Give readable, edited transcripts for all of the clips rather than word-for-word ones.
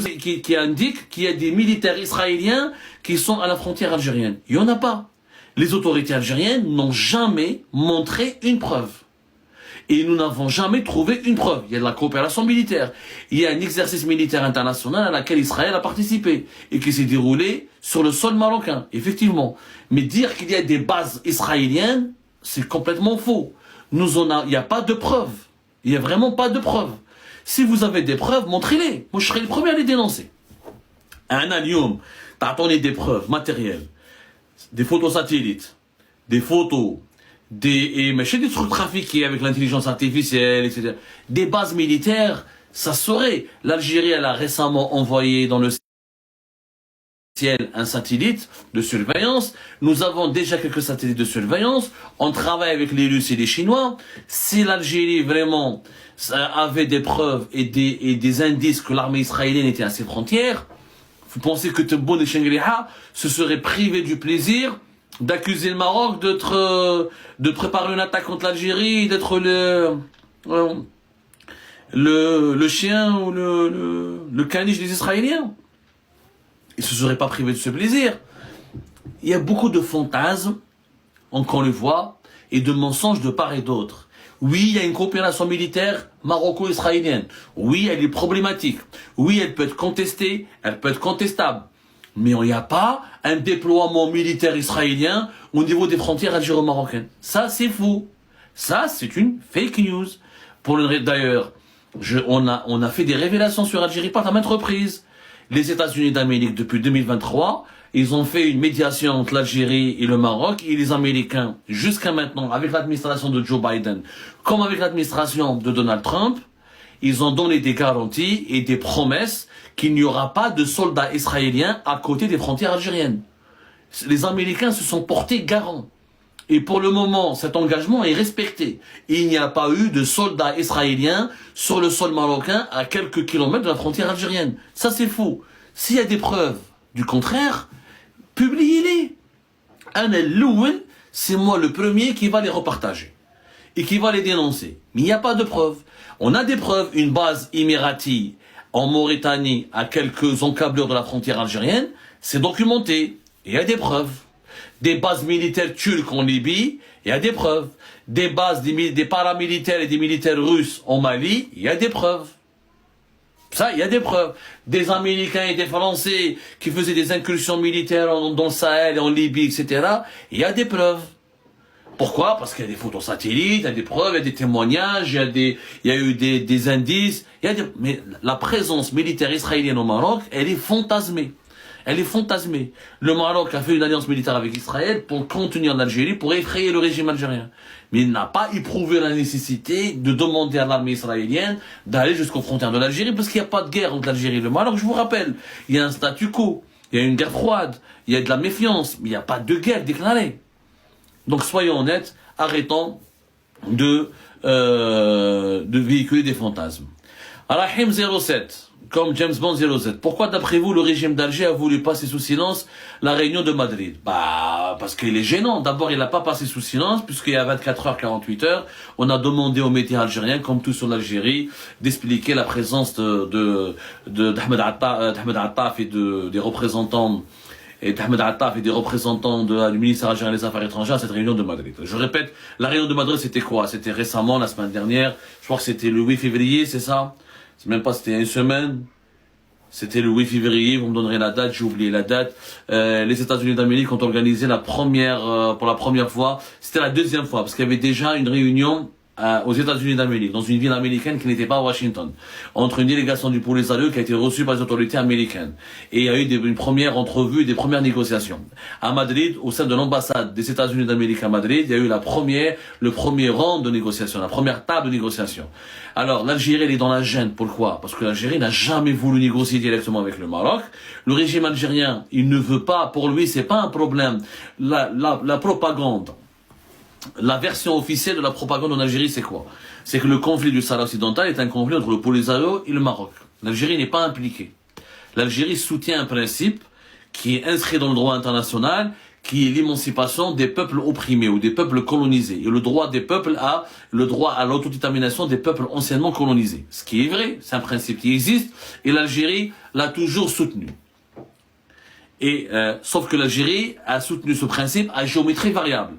qui indique qu'il y a des militaires israéliens qui sont à la frontière algérienne. Il n'y en a pas. Les autorités algériennes n'ont jamais montré une preuve. Et nous n'avons jamais trouvé une preuve. Il y a de la coopération militaire. Il y a un exercice militaire international à laquel Israël a participé et qui s'est déroulé sur le sol marocain, effectivement. Mais dire qu'il y a des bases israéliennes, c'est complètement faux. Il n'y a pas de preuves. Il n'y a vraiment pas de preuves. Si vous avez des preuves, montrez-les. Moi, je serai le premier à les dénoncer. Un allium, t'attendez des preuves matérielles, des photos satellites, des photos, des trucs trafiqués avec l'intelligence artificielle, etc. Des bases militaires, ça serait. L'Algérie, elle a récemment envoyé dans le ciel un satellite de surveillance. Nous avons déjà quelques satellites de surveillance. On travaille avec les Russes et les Chinois. Si l'Algérie vraiment avait des preuves et des indices que l'armée israélienne était à ses frontières, vous pensez que Tebboune et Shengriha se seraient privés du plaisir d'accuser le Maroc de préparer une attaque contre l'Algérie, d'être le chien ou le caniche des Israéliens? Ils ne se seraient pas privés de ce plaisir. Il y a beaucoup de fantasmes, qu'on le voit, et de mensonges de part et d'autre. Oui, il y a une coopération militaire maroco-israélienne. Oui, elle est problématique. Oui, elle peut être contestée, elle peut être contestable. Mais il n'y a pas un déploiement militaire israélien au niveau des frontières algéro-marocaines. Ça, c'est faux. Ça, c'est une fake news. D'ailleurs, on a fait des révélations sur Algérie par à maintes reprises. Les États-Unis d'Amérique, depuis 2023, ils ont fait une médiation entre l'Algérie et le Maroc, et les Américains, jusqu'à maintenant, avec l'administration de Joe Biden, comme avec l'administration de Donald Trump, ils ont donné des garanties et des promesses qu'il n'y aura pas de soldats israéliens à côté des frontières algériennes. Les Américains se sont portés garants. Et pour le moment, cet engagement est respecté. Il n'y a pas eu de soldats israéliens sur le sol marocain à quelques kilomètres de la frontière algérienne. Ça, c'est faux. S'il y a des preuves du contraire, publiez-les. C'est moi le premier qui va les repartager et qui va les dénoncer. Mais il n'y a pas de preuves. On a des preuves, une base émiratie en Mauritanie à quelques encablures de la frontière algérienne, c'est documenté. Il y a des preuves. Des bases militaires turques en Libye, il y a des preuves. Des bases des paramilitaires et des militaires russes en Mali, il y a des preuves. Ça, il y a des preuves. Des Américains et des Français qui faisaient des incursions militaires dans le Sahel et en Libye, etc. Il y a des preuves. Pourquoi? Parce qu'il y a des photos satellites, il y a des preuves, il y a des témoignages, il y a eu des indices. Mais la présence militaire israélienne au Maroc, elle est fantasmée. Elle est fantasmée. Le Maroc a fait une alliance militaire avec Israël pour contenir l'Algérie, pour effrayer le régime algérien. Mais il n'a pas éprouvé la nécessité de demander à l'armée israélienne d'aller jusqu'aux frontières de l'Algérie, parce qu'il n'y a pas de guerre entre l'Algérie et le Maroc. Je vous rappelle, il y a un statu quo, il y a une guerre froide, il y a de la méfiance, mais il n'y a pas de guerre déclarée. Donc soyons honnêtes, arrêtons de véhiculer des fantasmes. Rahim 07. Comme James Bond 07. Pourquoi, d'après vous, le régime d'Alger a voulu passer sous silence la réunion de Madrid? Parce qu'il est gênant. D'abord, il n'a pas passé sous silence, puisqu'il y a 24 heures, 48 heures, on a demandé aux médias algériens, comme tout sur l'Algérie, d'expliquer la présence d'Ahmed Attaf et des représentants du ministère algérien des Affaires étrangères à cette réunion de Madrid. Je répète, la réunion de Madrid, c'était quoi? C'était récemment, la semaine dernière. Je crois que c'était le 8 février, c'est ça? C'est même pas, c'était une semaine. C'était le 8 février, vous me donnerez la date, j'ai oublié la date. Les États-Unis d'Amérique ont organisé pour la première fois, c'était la deuxième fois, parce qu'il y avait déjà une réunion aux États-Unis d'Amérique, dans une ville américaine qui n'était pas à Washington, entre une délégation du Polisario qui a été reçue par les autorités américaines. Et il y a eu une première entrevue et des premières négociations. À Madrid, au sein de l'ambassade des États-Unis d'Amérique à Madrid, il y a eu le premier rang de négociation, la première table de négociation. Alors, l'Algérie, elle est dans la gêne. Pourquoi? Parce que l'Algérie n'a jamais voulu négocier directement avec le Maroc. Le régime algérien, il ne veut pas, pour lui, c'est pas un problème. La propagande, la version officielle de la propagande en Algérie, c'est quoi? C'est que le conflit du Sahara occidental est un conflit entre le Polisario et le Maroc. L'Algérie n'est pas impliquée. L'Algérie soutient un principe qui est inscrit dans le droit international, qui est l'émancipation des peuples opprimés ou des peuples colonisés, et le droit des peuples le droit à l'autodétermination des peuples anciennement colonisés. Ce qui est vrai, c'est un principe qui existe, et l'Algérie l'a toujours soutenu. Et sauf que l'Algérie a soutenu ce principe à géométrie variable.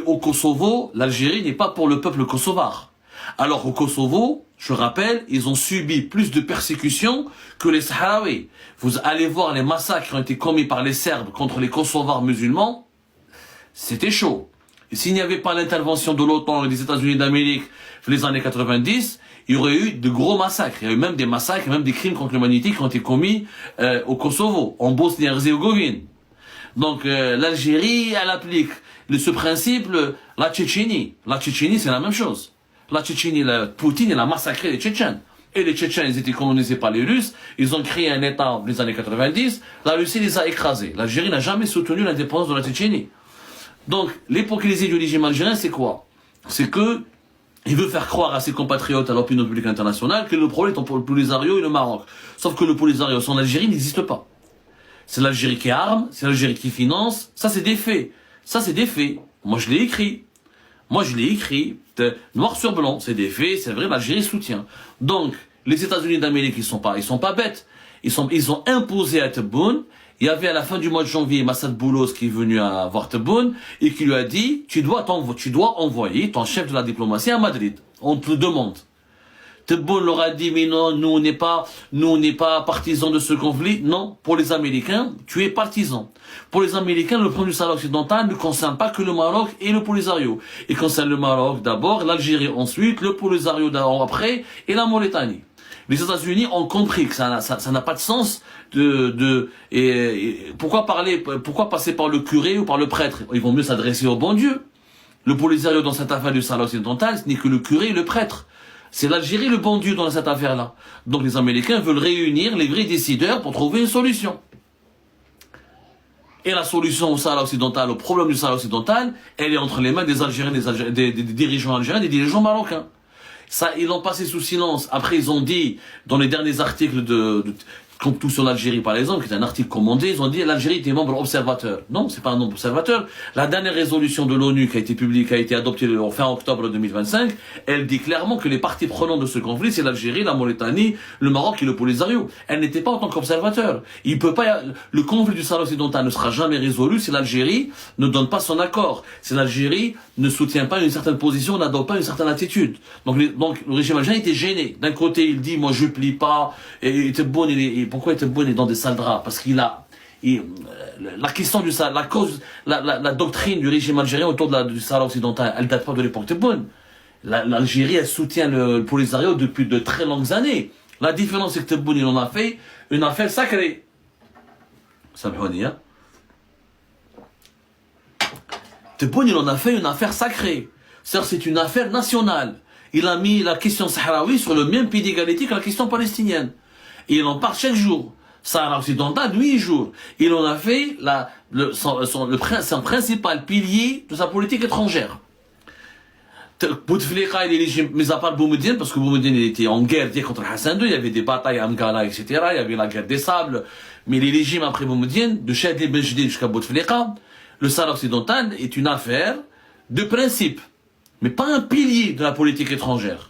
Au Kosovo, l'Algérie n'est pas pour le peuple kosovar. Alors au Kosovo, je rappelle, ils ont subi plus de persécutions que les Sahraouis. Vous allez voir les massacres qui ont été commis par les Serbes contre les Kosovars musulmans, c'était chaud. Et s'il n'y avait pas l'intervention de l'OTAN et des États-Unis d'Amérique dans les années 90, il y aurait eu de gros massacres. Il y a eu même des massacres, même des crimes contre l'humanité qui ont été commis au Kosovo, en Bosnie-Herzégovine. Donc l'Algérie, elle applique ce principe, la Tchétchénie. La Tchétchénie, c'est la même chose. La Tchétchénie, Poutine, il a massacré les Tchétchènes. Et les Tchétchènes, ils étaient colonisés par les Russes. Ils ont créé un État dans les années 90. La Russie les a écrasés. L'Algérie n'a jamais soutenu l'indépendance de la Tchétchénie. Donc, l'hypocrisie du régime algérien, c'est quoi? C'est que il veut faire croire à ses compatriotes, à l'opinion publique internationale, que le problème est entre le Polisario et le Maroc. Sauf que le Polisario sans l'Algérie n'existe pas. C'est l'Algérie qui arme, c'est l'Algérie qui finance. Ça, c'est des faits. Ça, c'est des faits. Moi, je l'ai écrit. Noir sur blanc, c'est des faits, c'est vrai, l'Algérie soutient. Donc, les États-Unis d'Amérique, ils sont pas bêtes. Ils ont imposé à Tebboune. Il y avait à la fin du mois de janvier Massad Boulos qui est venu à voir Tebboune et qui lui a dit, tu dois envoyer ton chef de la diplomatie à Madrid. On te le demande. Tebboune leur a dit, mais non, nous on n'est pas partisans de ce conflit. Non, pour les Américains, tu es partisan. Pour les Américains, le problème du Sahara occidental ne concerne pas que le Maroc et le Polisario. Il concerne le Maroc d'abord, l'Algérie ensuite, le Polisario après et la Mauritanie. Les États-Unis ont compris que ça n'a pas de sens pourquoi passer par le curé ou par le prêtre? Ils vont mieux s'adresser au bon Dieu. Le Polisario dans cette affaire du Sahara occidental, ce n'est que le curé et le prêtre. C'est l'Algérie le bon Dieu dans cette affaire-là. Donc les Américains veulent réunir les vrais décideurs pour trouver une solution. Et la solution au Sahara occidental, au problème du Sahara occidental, elle est entre les mains des Algériens, des dirigeants algériens, des dirigeants marocains. Ça, ils l'ont passé sous silence. Après, ils ont dit, dans les derniers articles comme tout sur l'Algérie, par exemple, qui est un article commandé, ils ont dit l'Algérie était membre observateur. Non, c'est pas un membre observateur. La dernière résolution de l'ONU qui a été adoptée fin octobre 2025, elle dit clairement que les parties prenantes de ce conflit, c'est l'Algérie, la Mauritanie, le Maroc et le Polisario. Elle n'était pas en tant qu'observateur. Le conflit du Sahara occidental ne sera jamais résolu si l'Algérie ne donne pas son accord. Si l'Algérie ne soutient pas une certaine position, n'adopte pas une certaine attitude. Donc le régime algérien était gêné. D'un côté, il dit, moi je plie pas, et Tebboune, pourquoi Tebboune est dans des sales draps? Parce la question du Sahara, la doctrine du régime algérien autour du Sahara occidental, elle date pas de l'époque Tebboune. L'Algérie, elle soutient le Polisario depuis de très longues années. La différence, c'est que Tebboune, il en a fait une affaire sacrée. Samhouni, hein? Tebboune, il en a fait une affaire sacrée. C'est une affaire nationale. Il a mis la question sahraoui sur le même pied d'égalité que la question palestinienne. Et il en parle chaque jour. Sahara occidental, 8 jours. Il en a fait son principal pilier de sa politique étrangère. Bouteflika, il est légitime, mais à part Boumediene, parce que Boumediene, il était en guerre contre Hassan II, il y avait des batailles à Amgala, etc., il y avait la guerre des sables, mais les régimes après Boumediene, de Chadi Bejdid jusqu'à Bouteflika, le Sahara occidental est une affaire de principe, mais pas un pilier de la politique étrangère.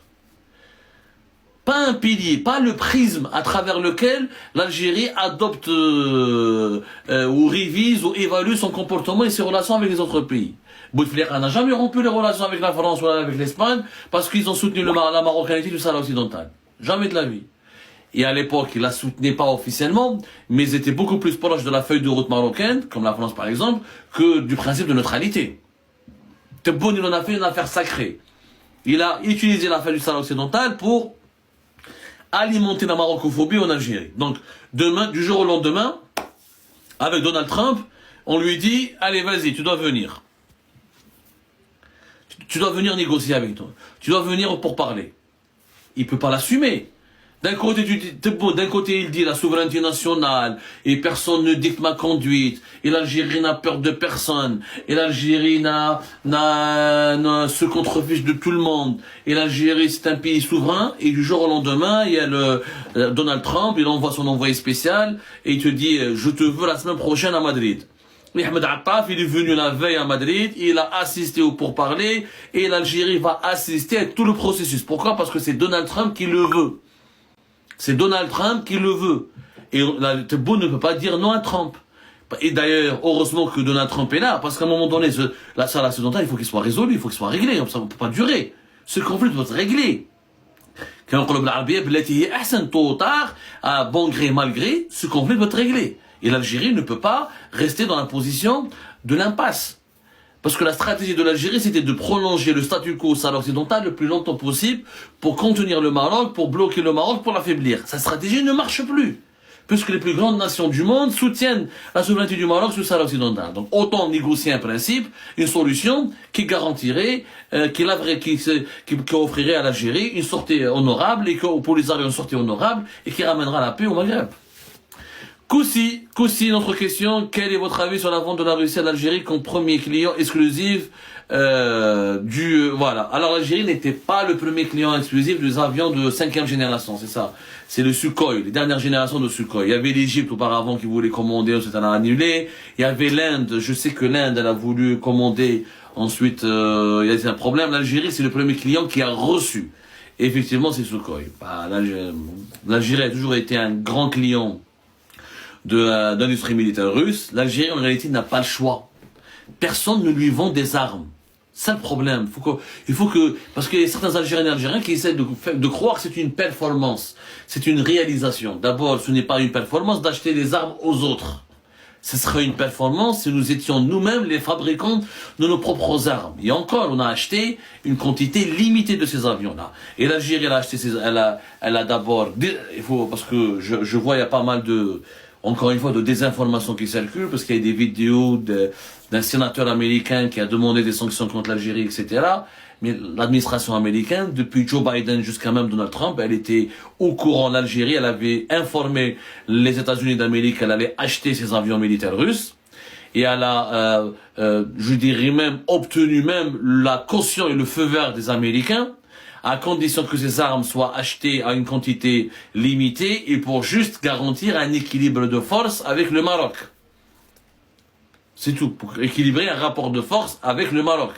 Pas un pilier, pas le prisme à travers lequel l'Algérie adopte ou révise ou évalue son comportement et ses relations avec les autres pays. Bouteflika n'a jamais rompu les relations avec la France ou avec l'Espagne parce qu'ils ont soutenu la marocanité du Sahara occidental. Jamais de la vie. Et à l'époque, ils la soutenaient pas officiellement, mais ils étaient beaucoup plus proches de la feuille de route marocaine, comme la France par exemple, que du principe de neutralité. Tebboune, il en a fait une affaire sacrée. Il a utilisé l'affaire du Sahara occidental pour alimenter la marocophobie en Algérie. Donc, du jour au lendemain, avec Donald Trump, on lui dit, allez, vas-y, tu dois venir. Tu dois venir négocier avec toi. Tu dois venir pour parler. Il peut pas l'assumer. D'un côté, il dit la souveraineté nationale, et personne ne dicte ma conduite, et l'Algérie n'a peur de personne, et l'Algérie se contrefiche de tout le monde, et l'Algérie c'est un pays souverain, et du jour au lendemain, il y a Donald Trump, il envoie son envoyé spécial, et il te dit, je te veux la semaine prochaine à Madrid. Ahmed Attaf, il est venu la veille à Madrid, il a assisté au pourparlers, et l'Algérie va assister à tout le processus. Pourquoi? Parce que c'est Donald Trump qui le veut. C'est Donald Trump qui le veut. Et Tebboune ne peut pas dire non à Trump. Et d'ailleurs, heureusement que Donald Trump est là, parce qu'à un moment donné, la salle occidentale, il faut qu'il soit résolu, il faut qu'il soit réglé, ça ne peut pas durer. Ce conflit doit être réglé. Quand on parle tôt ou tard, à bon gré, mal gré, ce conflit doit être réglé. Et l'Algérie ne peut pas rester dans la position de l'impasse. Parce que la stratégie de l'Algérie, c'était de prolonger le statu quo au Sahara occidental le plus longtemps possible pour contenir le Maroc, pour bloquer le Maroc, pour l'affaiblir. Cette stratégie ne marche plus. Puisque les plus grandes nations du monde soutiennent la souveraineté du Maroc sur le Sahara occidental. Donc autant négocier un principe, une solution qui garantirait, qui offrirait à l'Algérie une sortie honorable, et que pour les Arabes une sortie honorable, et qui ramènera la paix au Maghreb. Koussi, notre question, quel est votre avis sur la vente de la Russie à l'Algérie comme premier client exclusif voilà. Alors l'Algérie n'était pas le premier client exclusif des avions de 5e génération, c'est ça. C'est le Sukhoi, les dernières générations de Sukhoi. Il y avait l'Égypte auparavant qui voulait commander, ensuite elle a annulé. Il y avait l'Inde, je sais que l'Inde elle a voulu commander, ensuite il y a eu un problème. L'Algérie c'est le premier client qui a reçu. Et effectivement c'est Sukhoi. Bah, l'Algérie a toujours été un grand client de l'industrie militaire russe. L'Algérie en réalité n'a pas le choix. Personne ne lui vend des armes. C'est le problème. Parce qu'il y a certains Algériens et Algériens qui essaient de croire que c'est une performance. C'est une réalisation. D'abord, ce n'est pas une performance d'acheter des armes aux autres. Ce serait une performance si nous étions nous-mêmes les fabricants de nos propres armes. Et encore, on a acheté une quantité limitée de ces avions-là. Et l'Algérie, elle a acheté elle a d'abord, parce que je vois, il y a pas mal encore une fois, de désinformation qui circulent, parce qu'il y a des vidéos d'un sénateur américain qui a demandé des sanctions contre l'Algérie, etc. Mais l'administration américaine, depuis Joe Biden jusqu'à même Donald Trump, elle était au courant. L'Algérie, elle avait informé les États-Unis d'Amérique qu'elle allait acheter ces avions militaires russes. Et elle a, je dirais même, obtenu même la caution et le feu vert des Américains, à condition que ces armes soient achetées à une quantité limitée et pour juste garantir un équilibre de force avec le Maroc. C'est tout, pour équilibrer un rapport de force avec le Maroc.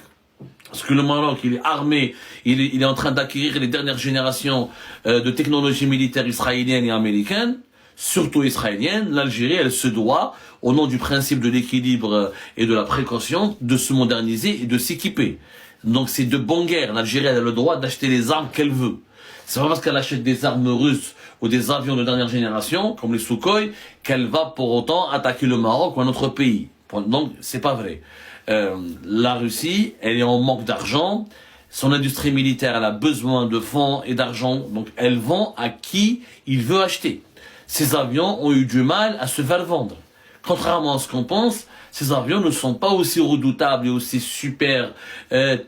Parce que le Maroc, il est armé, il est en train d'acquérir les dernières générations de technologies militaires israéliennes et américaines, surtout israéliennes. L'Algérie, elle se doit, au nom du principe de l'équilibre et de la précaution, de se moderniser et de s'équiper. Donc c'est de bonne guerre. L'Algérie a le droit d'acheter les armes qu'elle veut. C'est pas parce qu'elle achète des armes russes ou des avions de dernière génération, comme les Sukhoi, qu'elle va pour autant attaquer le Maroc ou un autre pays. Donc c'est pas vrai. La Russie, elle est en manque d'argent. Son industrie militaire, elle a besoin de fonds et d'argent. Donc elle vend à qui il veut acheter. Ces avions ont eu du mal à se faire vendre. Contrairement à ce qu'on pense, ces avions ne sont pas aussi redoutables et aussi super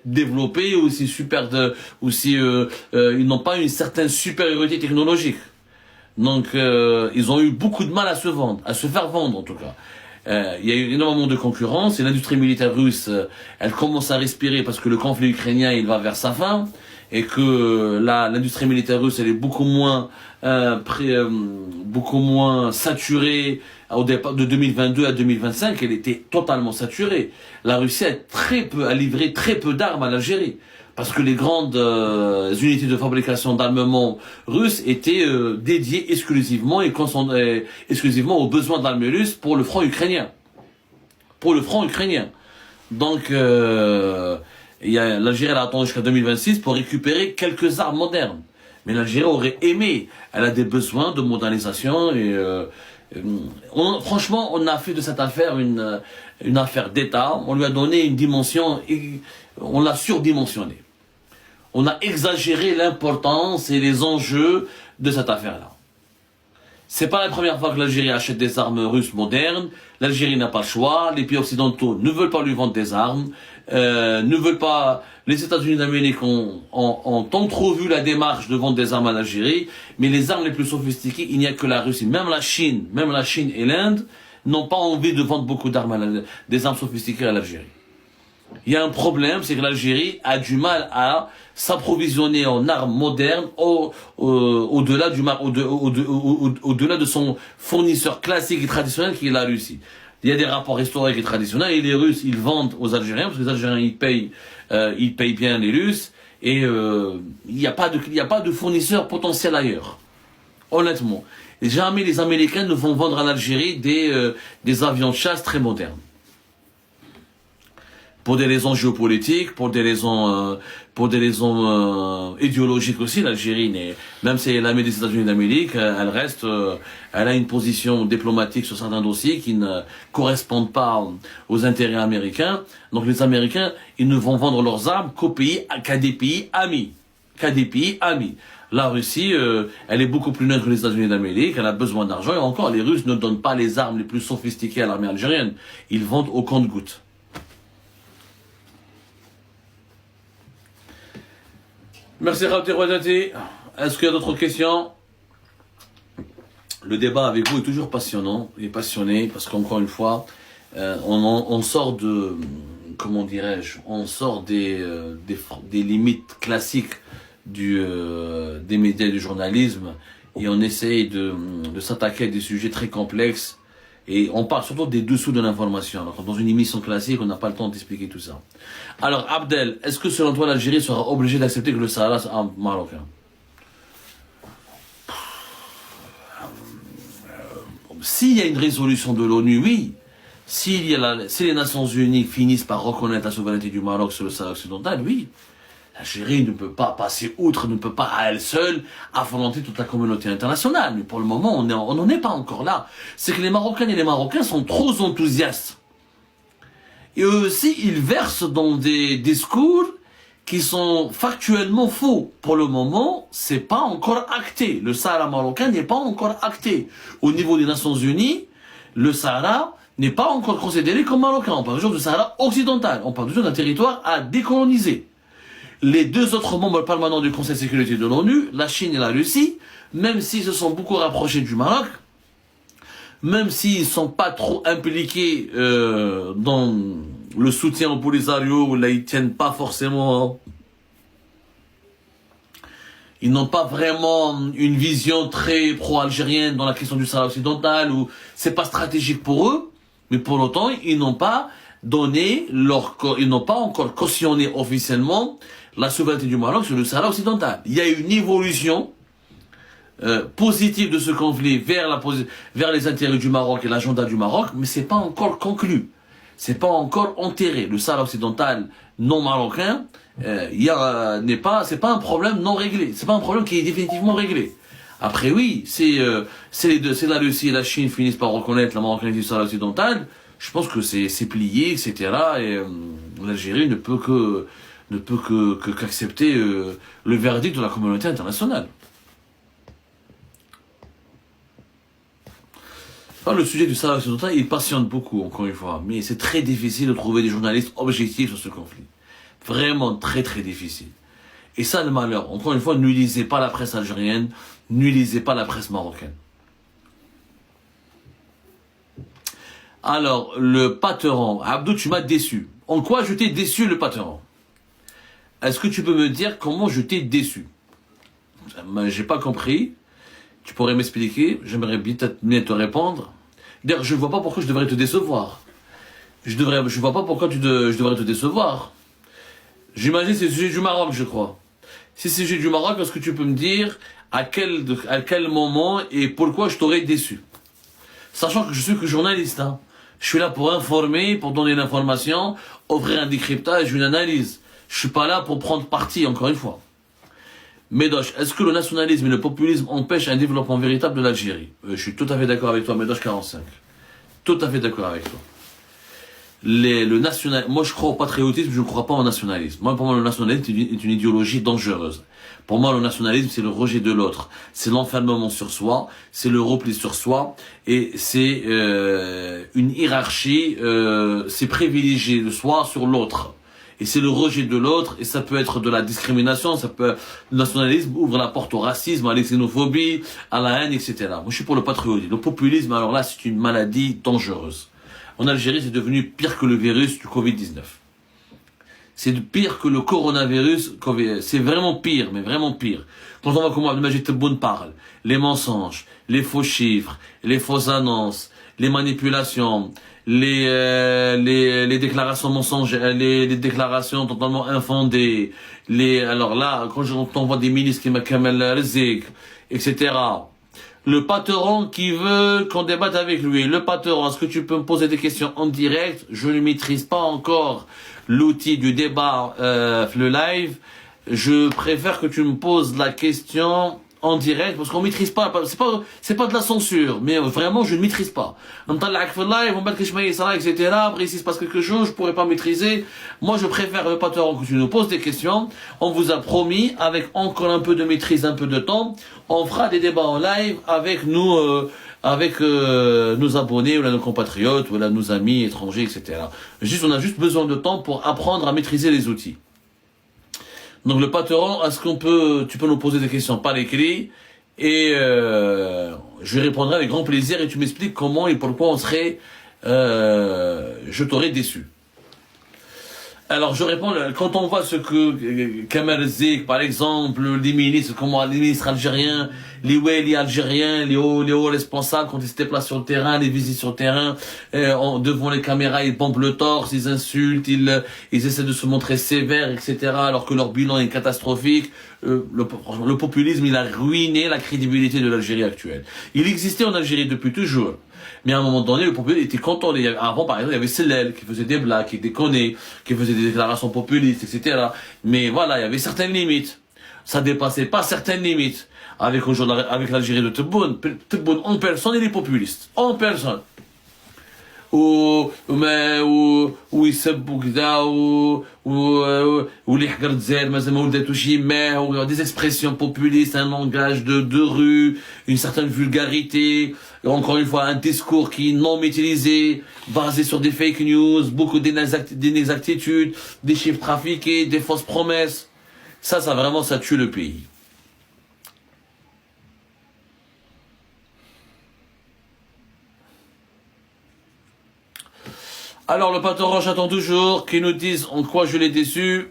développés, aussi super ils n'ont pas une certaine supériorité technologique. Donc ils ont eu beaucoup de mal à se vendre, à se faire vendre en tout cas. Il y a eu énormément de concurrence et l'industrie militaire russe, elle commence à respirer parce que le conflit ukrainien il va vers sa fin et que l'industrie militaire russe elle est beaucoup moins saturée. Au départ de 2022 à 2025, elle était totalement saturée. La Russie a livré très peu d'armes à l'Algérie. Parce que les grandes unités de fabrication d'armement russes étaient dédiées exclusivement aux besoins de l'armée russe pour le front ukrainien. Donc, l'Algérie a attendu jusqu'à 2026 pour récupérer quelques armes modernes. Mais l'Algérie aurait aimé. Elle a des besoins de modernisation et franchement, on a fait de cette affaire une affaire d'État. On lui a donné une dimension, on l'a surdimensionné. On a exagéré l'importance et les enjeux de cette affaire-là. C'est pas la première fois que l'Algérie achète des armes russes modernes. L'Algérie n'a pas le choix. Les pays occidentaux ne veulent pas lui vendre des armes. Ne veulent pas. Les États-Unis d'Amérique ont tant trop vu la démarche de vendre des armes à l'Algérie, mais les armes les plus sophistiquées, il n'y a que la Russie. Même la Chine et l'Inde n'ont pas envie de vendre beaucoup d'armes, des armes sophistiquées à l'Algérie. Il y a un problème, c'est que l'Algérie a du mal à s'approvisionner en armes modernes au-delà de son fournisseur classique et traditionnel qui est la Russie. Il y a des rapports historiques et traditionnels, et les Russes, ils vendent aux Algériens, parce que les Algériens, ils payent bien les Russes, et il n'y a pas de fournisseur potentiel ailleurs. Honnêtement. Et jamais les Américains ne vont vendre à l'Algérie des avions de chasse très modernes. Pour des raisons géopolitiques, pour des raisons idéologiques aussi, l'Algérie, même si elle est l'amie des États-Unis d'Amérique, elle a une position diplomatique sur certains dossiers qui ne correspondent pas aux intérêts américains. Donc les Américains, ils ne vont vendre leurs armes qu'à des pays amis. La Russie, elle est beaucoup plus neutre que les États-Unis d'Amérique, elle a besoin d'argent, et encore, les Russes ne donnent pas les armes les plus sophistiquées à l'armée algérienne. Ils vendent au compte-gouttes. Merci Raphaël Rodati. Est-ce qu'il y a d'autres questions? Le débat avec vous est toujours passionnant et passionné parce qu'encore une fois, on sort de, comment dirais-je, on sort des limites classiques des médias et du journalisme et on essaye de s'attaquer à des sujets très complexes et on parle surtout des dessous de l'information. Alors, dans une émission classique, on n'a pas le temps d'expliquer tout ça. Alors, Abdel, est-ce que selon toi, l'Algérie sera obligée d'accepter que le Sahara soit un Marocain? S'il y a une résolution de l'ONU, oui. Si les Nations Unies finissent par reconnaître la souveraineté du Maroc sur le Sahara occidental, oui. L'Algérie ne peut pas passer outre, ne peut pas à elle seule affronter toute la communauté internationale. Mais pour le moment, on n'en est pas encore là. C'est que les Marocaines et les Marocains sont trop enthousiastes. Et eux aussi, ils versent dans des discours qui sont factuellement faux. Pour le moment, c'est pas encore acté. Le Sahara marocain n'est pas encore acté. Au niveau des Nations Unies, le Sahara n'est pas encore considéré comme marocain. On parle toujours du Sahara occidental. On parle toujours d'un territoire à décoloniser. Les deux autres membres permanents du Conseil de sécurité de l'ONU, la Chine et la Russie, même s'ils se sont beaucoup rapprochés du Maroc, même s'ils ne sont pas trop impliqués dans le soutien au Polisario, là ils tiennent pas forcément, ils n'ont pas vraiment une vision très pro-algérienne dans la question du Sahara occidental, ou c'est pas stratégique pour eux, mais pour autant ils n'ont pas ils n'ont pas encore cautionné officiellement la souveraineté du Maroc sur le Sahara occidental. Il y a une évolution positive de ce conflit vers les intérêts du Maroc et l'agenda du Maroc, mais c'est pas encore conclu. C'est pas encore enterré. Le Sahara occidental non marocain, c'est pas un problème non réglé. C'est pas un problème qui est définitivement réglé. Après oui, c'est la Russie et la Chine finissent par reconnaître la marocanité du Sahara occidental. Je pense que c'est plié, etc. Et l'Algérie ne peut qu'accepter le verdict de la communauté internationale. Enfin, le sujet du Sahara occidental, il passionne beaucoup, encore une fois. Mais c'est très difficile de trouver des journalistes objectifs sur ce conflit. Vraiment très très difficile. Et ça, le malheur. Encore une fois, ne lisez pas la presse algérienne, ne lisez pas la presse marocaine. Alors, le Pateran. Abdou, tu m'as déçu. En quoi je t'ai déçu, le Pateran? Est-ce que tu peux me dire comment je t'ai déçu? J'ai pas compris. Tu pourrais m'expliquer? J'aimerais bien te répondre. D'ailleurs, je ne vois pas pourquoi je devrais te décevoir. Je vois pas pourquoi je devrais te décevoir. J'imagine que c'est le sujet du Maroc, je crois. Si c'est le sujet du Maroc, est-ce que tu peux me dire à quel moment et pourquoi je t'aurais déçu? Sachant que je suis que journaliste, hein. Je suis là pour informer, pour donner une information, offrir un décryptage, une analyse. Je suis pas là pour prendre parti, encore une fois. Médoche, est-ce que le nationalisme et le populisme empêchent un développement véritable de l'Algérie? Je suis tout à fait d'accord avec toi, Médoche 45. Tout à fait d'accord avec toi. Moi, je crois au patriotisme, je ne crois pas au nationalisme. Moi, pour moi, le nationalisme est une idéologie dangereuse. Pour moi, le nationalisme, c'est le rejet de l'autre. C'est l'enfermement sur soi, c'est le repli sur soi, et c'est une hiérarchie, c'est privilégier le soi sur l'autre. Et c'est le rejet de l'autre, et ça peut être de la discrimination, le nationalisme ouvre la porte au racisme, à la xénophobie, à la haine, etc. Moi, je suis pour le patriotisme. Le populisme, alors là, c'est une maladie dangereuse. En Algérie, c'est devenu pire que le virus du Covid-19. C'est pire que le coronavirus, c'est vraiment pire, mais vraiment pire. Quand on voit comment Abdelmajid Tebboune parle, les mensonges, les faux chiffres, les fausses annonces, les manipulations, les déclarations mensongères, les déclarations totalement infondées, alors là, quand on voit des ministres qui Kamel Rizk, etc. Le patron qui veut qu'on débatte avec lui. Le patron, est-ce que tu peux me poser des questions en direct? Je ne maîtrise pas encore l'outil du débat, le live. Je préfère que tu me poses la question en direct, parce qu'on maîtrise pas, c'est pas de la censure, mais vraiment, je ne maîtrise pas. On me live, on me etc. Après, s'il se passe quelque chose, je pourrais pas maîtriser. Moi, je préfère le patron que tu nous poses des questions. On vous a promis, avec encore un peu de maîtrise, un peu de temps, on fera des débats en live avec nous, nos abonnés, ou là, nos compatriotes, ou là, nos amis étrangers, etc. On a juste besoin de temps pour apprendre à maîtriser les outils. Donc le patron, est-ce tu peux nous poser des questions par écrit et je répondrai avec grand plaisir et tu m'expliques comment et pourquoi je t'aurais déçu. Alors je réponds, quand on voit ce que Kamel Zik, par exemple, les ministres algériens, les wali algériens, les hauts responsables, quand ils se déplacent sur le terrain, les visites sur le terrain, devant les caméras, ils bombent le torse, ils insultent, ils essaient de se montrer sévères, etc., alors que leur bilan est catastrophique. Le populisme, il a ruiné la crédibilité de l'Algérie actuelle. Il existait en Algérie depuis toujours. Mais à un moment donné, le populisme était content. Avant, par exemple, il y avait Sellel qui faisait des blagues, qui déconnait, qui faisait des déclarations populistes, etc. Mais voilà, il y avait certaines limites. Ça dépassait pas certaines limites. Avec l'Algérie de Tebboune, en personne, il est populiste. En personne. ويسبوا كذا واللي يحقر الجزائر مازال ما ولداتوش يماه des expressions populistes, un langage de rue, une certaine vulgarité, encore une fois un discours qui est non maîtrisé, basé sur des fake news, beaucoup d'inexactitudes, des chiffres trafiqués, des fausses promesses. Ça vraiment, ça tue le pays. Alors le patron, j'attends toujours qu'ils nous disent en quoi je l'ai déçu.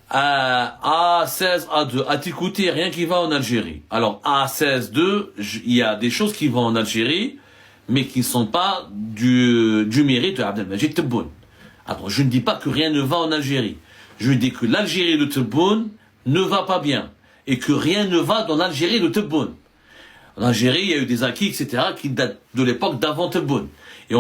A16, A2, à t'écouter, rien qui va en Algérie. Alors A16, 2, il y a des choses qui vont en Algérie, mais qui ne sont pas du mérite de Abdelmajid Tebboune. Alors je ne dis pas que rien ne va en Algérie. Je dis que l'Algérie de Tebboune ne va pas bien. Et que rien ne va dans l'Algérie de Tebboune. En Algérie, il y a eu des acquis, etc., qui datent de l'époque d'avant Tebboune. Et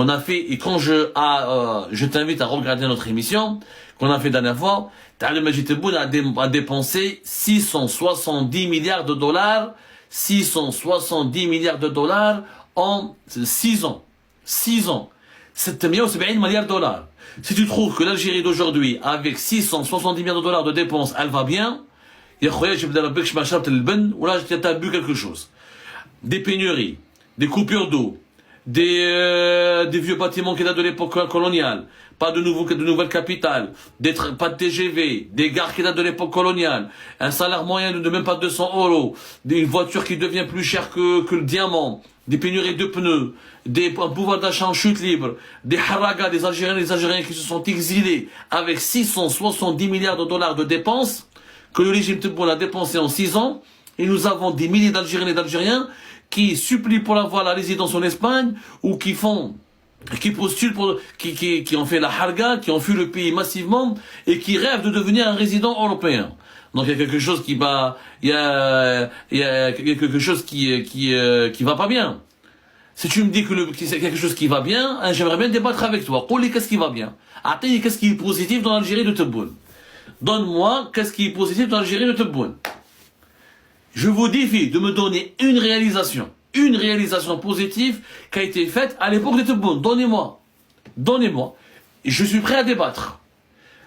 quand je t'invite à regarder notre émission, qu'on a fait dernière fois, Abdelmajid Tebboune a dépensé 670 milliards de dollars, 670 milliards de dollars en 6 ans. 6 ans. 770 milliards de dollars. Si tu trouves que l'Algérie d'aujourd'hui, avec 670 milliards de dollars de dépenses, elle va bien, ou là, t'as bu quelque chose. Des pénuries, des coupures d'eau, des vieux bâtiments qui datent de l'époque coloniale, pas de nouvelles capitales, pas de TGV, des gares qui datent de l'époque coloniale, un salaire moyen de même pas 200 €, une voiture qui devient plus chère que le diamant, des pénuries de pneus, un pouvoir d'achat en chute libre, des haragas, des Algériens qui se sont exilés avec 670 milliards de dollars de dépenses que le régime Tebboune a dépensé en 6 ans, et nous avons des milliers d'Algériens et d'Algériens qui supplient pour avoir la résidence en Espagne, ou qui postulent qui ont fait la harga, qui ont fui le pays massivement, et qui rêvent de devenir un résident européen. Donc il y a quelque chose qui va, il y a quelque chose qui va pas bien. Si tu me dis que c'est quelque chose qui va bien, hein, j'aimerais bien débattre avec toi. Qul li, qu'est-ce qui va bien? Attends, qu'est-ce qui est positif dans l'Algérie de Tebboune? Donne-moi, qu'est-ce qui est positif dans l'Algérie de Tebboune? Je vous défie de me donner une réalisation positive qui a été faite à l'époque de Tebboune. Donnez-moi. Et je suis prêt à débattre.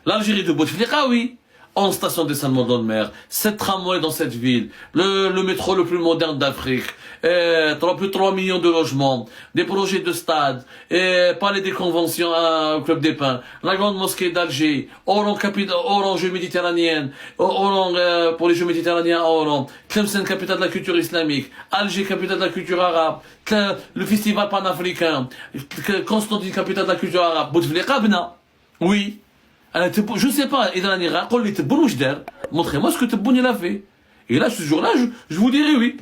L'Algérie de Bouteflika, oui. En station de dessalement de mer, 7 tramways dans cette ville, le métro le plus moderne d'Afrique, plus de 3 millions de logements, des projets de stade, palais des conventions au Club des Pins, la grande mosquée d'Alger, Oran Jeux méditerranéennes, Oran pour les Jeux méditerranéens à Oran, Tlemcen, capitale de la culture islamique, Alger, capitale de la culture arabe, le festival panafricain, Constantine, capitale de la culture arabe, Bouteflika, oui. Je sais pas, montrez-moi ce que Tebboune il a fait. Et là, ce jour-là, je vous dirai oui.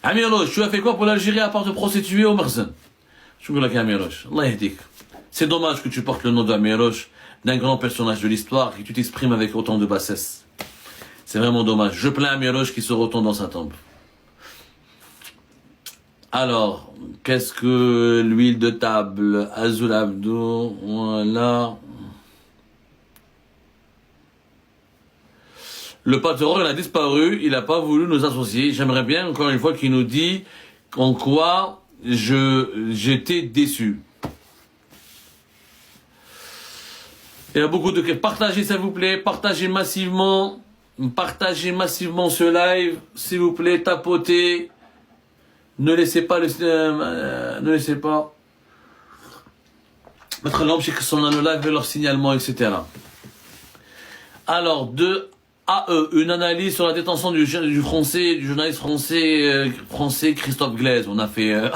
Amiroche, tu as fait quoi pour l'Algérie à part te prostituer au Marzen? Je vous dis Amiroche, Allah yahdik. C'est dommage que tu portes le nom d'Amiroche, d'un grand personnage de l'histoire, et que tu t'exprimes avec autant de bassesse. C'est vraiment dommage. Je plains Amiroche qui se retourne dans sa tombe. Alors, qu'est-ce que l'huile de table, Azul Abdou, voilà. Le patron, il a disparu, il n'a pas voulu nous associer. J'aimerais bien, encore une fois, qu'il nous dise en quoi j'étais déçu. Il y a beaucoup de... Partagez, s'il vous plaît, partagez massivement ce live, s'il vous plaît, tapotez. Ne laissez pas ne laissez pas mettre l'homme chez que son le live et leur signalement, etc. Alors, de AE, une analyse sur la détention du journaliste français Christophe Glaise. On a fait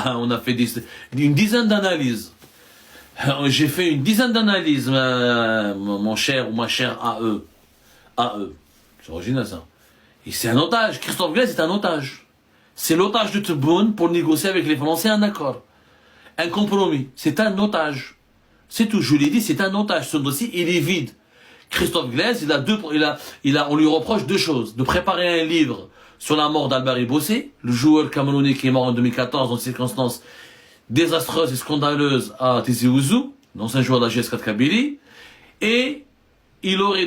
une dizaine d'analyses. J'ai fait une dizaine d'analyses, mon cher ou ma chère AE. AE. C'est original ça. Et c'est un otage. Christophe Glaise est un otage. C'est l'otage de Tebboune pour négocier avec les Français un accord. Un compromis. C'est un otage. C'est tout. Je l'ai dit, c'est un otage. Ce dossier, il est vide. Christophe Glaise, on lui reproche deux choses. De préparer un livre sur la mort d'Albari Bossé, le joueur camerounais qui est mort en 2014 dans des circonstances désastreuses et scandaleuses à Tizi Ouzou, l'ancien joueur de la GS4 Kabylie, et il aurait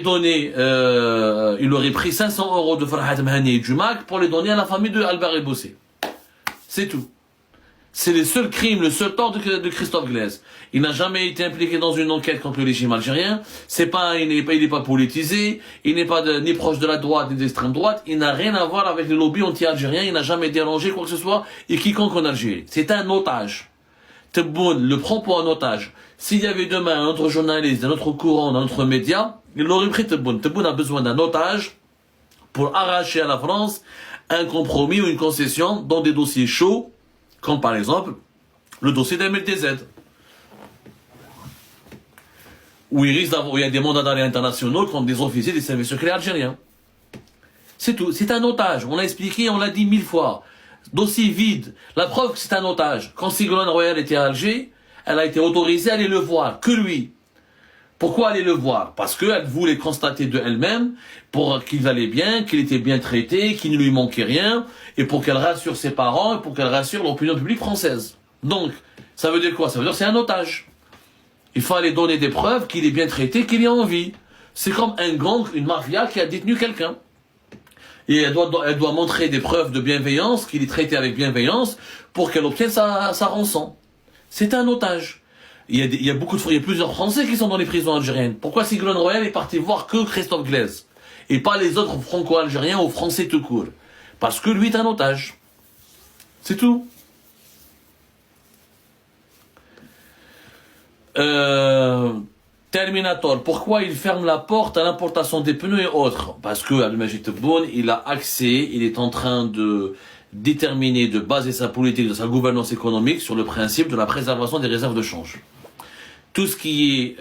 pris 500 € de Farhat Mahani et du MAC pour les donner à la famille de Albari Bossé. C'est tout. C'est le seul crime, le seul tort de Christophe Glaise. Il n'a jamais été impliqué dans une enquête contre le régime algérien. Il n'est pas politisé. Il n'est pas ni proche de la droite ni de l'extrême droite. Il n'a rien à voir avec les lobbies anti-algériens. Il n'a jamais dérangé quoi que ce soit et quiconque en Algérie. C'est un otage. Tebboune le prend pour un otage. S'il y avait demain un autre journaliste, un autre courant, un autre média, il l'aurait pris Tebboune. Tebboune a besoin d'un otage pour arracher à la France un compromis ou une concession dans des dossiers chauds, comme par exemple le dossier d'MLTZ, où il y a des mandats d'arrêt internationaux contre des officiers des services secrets algériens. C'est tout, c'est un otage, on l'a expliqué, on l'a dit 1000 fois. Dossier vide, la preuve que c'est un otage. Quand Ségolène Royal était à Alger, elle a été autorisée à aller le voir, que lui. Pourquoi aller le voir? Parce qu'elle voulait constater de elle-même pour qu'il allait bien, qu'il était bien traité, qu'il ne lui manquait rien, et pour qu'elle rassure ses parents, et pour qu'elle rassure l'opinion publique française. Donc, ça veut dire quoi? Ça veut dire que c'est un otage. Il fallait donner des preuves qu'il est bien traité, qu'il est en vie. C'est comme un gang, une mafia qui a détenu quelqu'un. Et elle doit montrer des preuves de bienveillance, qu'il est traité avec bienveillance, pour qu'elle obtienne sa rançon. C'est un otage. Il y a plusieurs Français qui sont dans les prisons algériennes. Pourquoi Ségolène Royal est parti voir que Christophe Glaise et pas les autres franco-algériens ou français tout court? Parce que lui est un otage. C'est tout. Terminator, pourquoi il ferme la porte à l'importation des pneus et autres? Parce que Abdelmajid Tebboune, il a accès, il est en train de déterminer, de baser sa politique, de sa gouvernance économique sur le principe de la préservation des réserves de change. Tout ce qui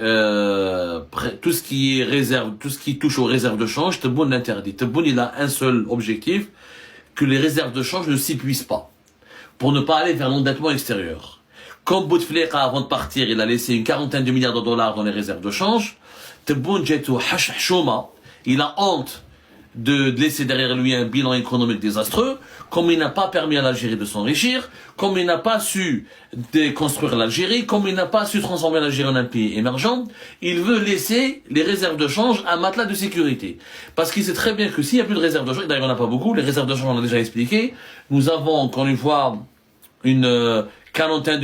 touche aux réserves de change, Tebboune l'interdit. Tebboune, il a un seul objectif, que les réserves de change ne s'épuisent pas, pour ne pas aller vers l'endettement extérieur. Comme Bouteflika, avant de partir, il a laissé une quarantaine de milliards de dollars dans les réserves de change, Tebboune, il a honte de laisser derrière lui un bilan économique désastreux, comme il n'a pas permis à l'Algérie de s'enrichir, comme il n'a pas su déconstruire l'Algérie, comme il n'a pas su transformer l'Algérie en un pays émergent, il veut laisser les réserves de change un matelas de sécurité. Parce qu'il sait très bien que s'il n'y a plus de réserves de change, d'ailleurs on n'a pas beaucoup, les réserves de change on l'a déjà expliqué, nous avons encore une fois une soixantaine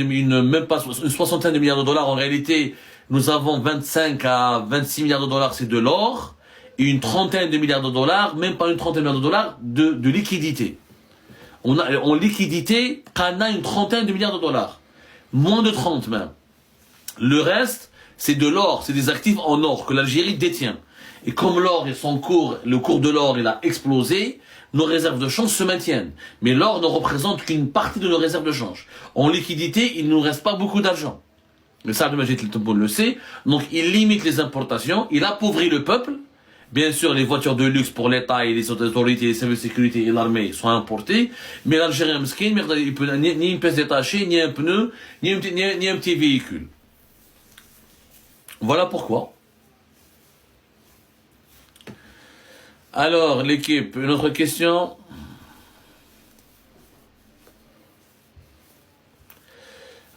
de milliards de dollars. En réalité, nous avons 25 à 26 milliards de dollars, c'est de l'or, et une trentaine de milliards de dollars, même pas une trentaine de milliards de dollars, de liquidité. On a, en liquidité, on a une trentaine de milliards de dollars. Moins de 30 même. Le reste, c'est de l'or, c'est des actifs en or que l'Algérie détient. Et comme l'or et le cours de l'or, il a explosé, nos réserves de change se maintiennent. Mais l'or ne représente qu'une partie de nos réserves de change. En liquidité, il ne nous reste pas beaucoup d'argent. Mais ça, Abdelmajid Tebboune le sait. Donc, il limite les importations, il appauvrit le peuple, Bien sûr, les voitures de luxe pour l'État et les autorités, les services de sécurité et l'armée sont importées, mais l'Algérien mesquin, il peut ni une pièce détachée, ni un pneu, ni un petit véhicule. Voilà pourquoi. Alors, l'équipe, une autre question.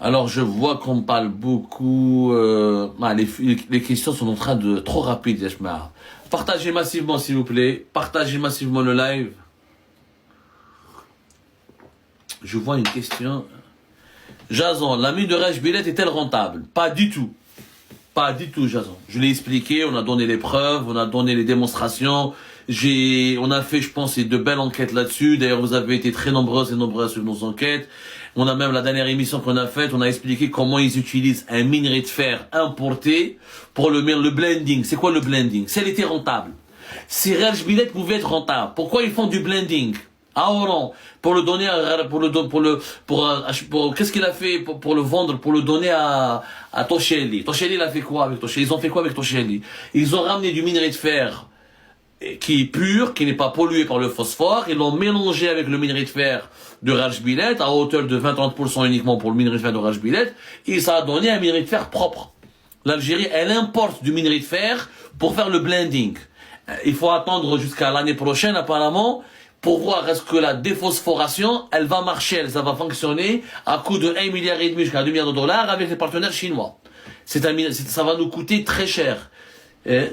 Alors, je vois qu'on parle beaucoup. Les questions sont en train de trop rapides, Yashma. Partagez massivement, s'il vous plaît. Partagez massivement le live. Je vois une question. Jason, la mine de Rajbilet est-elle rentable? Pas du tout. Pas du tout, Jason. Je l'ai expliqué, on a donné les preuves, on a donné les démonstrations. On a fait, je pense, de belles enquêtes là-dessus. D'ailleurs, vous avez été très nombreuses et nombreuses sur nos enquêtes. On a même la dernière émission qu'on a faite, on a expliqué comment ils utilisent un minerai de fer importé pour le blending. C'est quoi le blending? C'est était rentable. Si Rajbilet pouvait être rentable, pourquoi ils font du blending à Oran pour le donner qu'est-ce qu'il a fait pour le vendre, pour le donner à Toshelli. Toshelli, il a fait quoi avec Toshelli? Ils ont fait quoi avec Toshelli? Ils ont ramené du minerai de fer qui est pur, qui n'est pas pollué par le phosphore, ils l'ont mélangé avec le minerai de fer de Rajbilet à hauteur de 20-30% uniquement pour le minerai de fer de Rajbilet, et ça a donné un minerai de fer propre. L'Algérie, elle importe du minerai de fer pour faire le blending. Il faut attendre jusqu'à l'année prochaine apparemment pour voir est-ce que la déphosphoration, elle va marcher, ça va fonctionner à coût de 1,5 milliard jusqu'à 2 milliards de dollars avec les partenaires chinois. Ça va nous coûter très cher.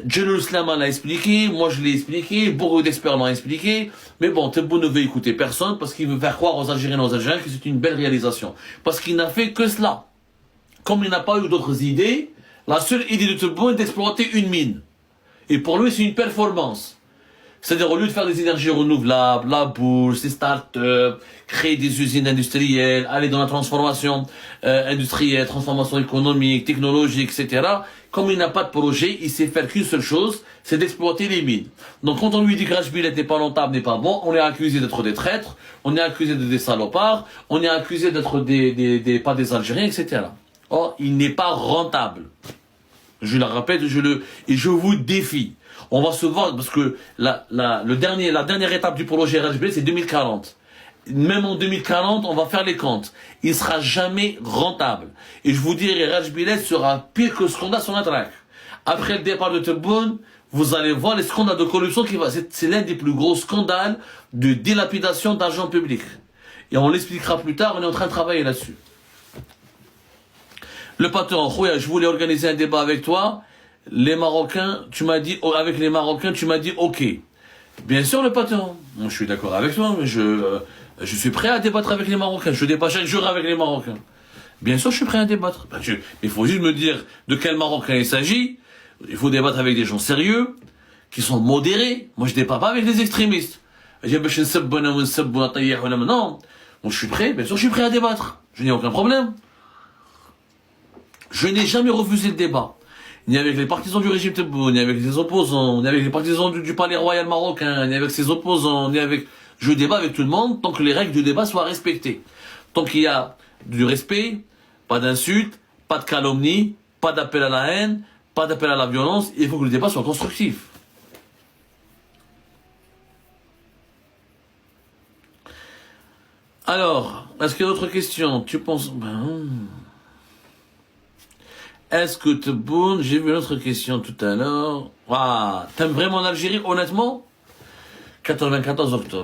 General Slaman l'a expliqué, moi je l'ai expliqué, beaucoup d'experts l'ont expliqué, mais bon, Tebboune ne veut écouter personne parce qu'il veut faire croire aux Algériens et aux Algériens que c'est une belle réalisation. Parce qu'il n'a fait que cela. Comme il n'a pas eu d'autres idées, la seule idée de Tebboune est d'exploiter une mine. Et pour lui, c'est une performance. C'est-à-dire, au lieu de faire des énergies renouvelables, la bourse, les start-up, créer des usines industrielles, aller dans la transformation industrielle, transformation économique, technologique, etc. Comme il n'a pas de projet, il sait faire qu'une seule chose, c'est d'exploiter les mines. Donc quand on lui dit que Rajbilet n'est pas rentable, n'est pas bon, on est accusé d'être des traîtres, on est accusé d'être des salopards, on est accusé d'être pas des Algériens, etc. Or, il n'est pas rentable. Je le répète, je vous défie. On va se voir, parce que la dernière étape du projet Rajbilet, c'est 2040. Même en 2040, on va faire les comptes. Il sera jamais rentable. Et je vous dirai, Rajbilet sera pire que le scandale sur la traque. Après le départ de Tebboune, vous allez voir les scandales de corruption c'est l'un des plus gros scandales de dilapidation d'argent public. Et on l'expliquera plus tard, on est en train de travailler là-dessus. Le patron, je voulais organiser un débat avec toi. Les Marocains, avec les Marocains, tu m'as dit OK. Bien sûr, le patron. Moi, je suis d'accord avec toi, mais je suis prêt à débattre avec les Marocains. Je débat chaque jour avec les Marocains. Bien sûr, je suis prêt à débattre. Il faut juste me dire de quel Marocain il s'agit. Il faut débattre avec des gens sérieux, qui sont modérés. Moi, je débat pas avec des extrémistes. Non. Moi, je suis prêt. Bien sûr, je suis prêt à débattre. Je n'ai aucun problème. Je n'ai jamais refusé le débat. Ni avec les partisans du régime Tebboune, ni avec les opposants, ni avec les partisans du palais royal marocain, ni avec ses opposants, ni avec... Je débat avec tout le monde tant que les règles du débat soient respectées. Tant qu'il y a du respect, pas d'insultes, pas de calomnie, pas d'appel à la haine, pas d'appel à la violence, il faut que le débat soit constructif. Alors, est-ce qu'il y a d'autres questions? Tu penses... Est-ce que Tebboune, j'ai vu une autre question tout à l'heure. Ah, t'aimes vraiment l'Algérie, honnêtement? 94 octobre.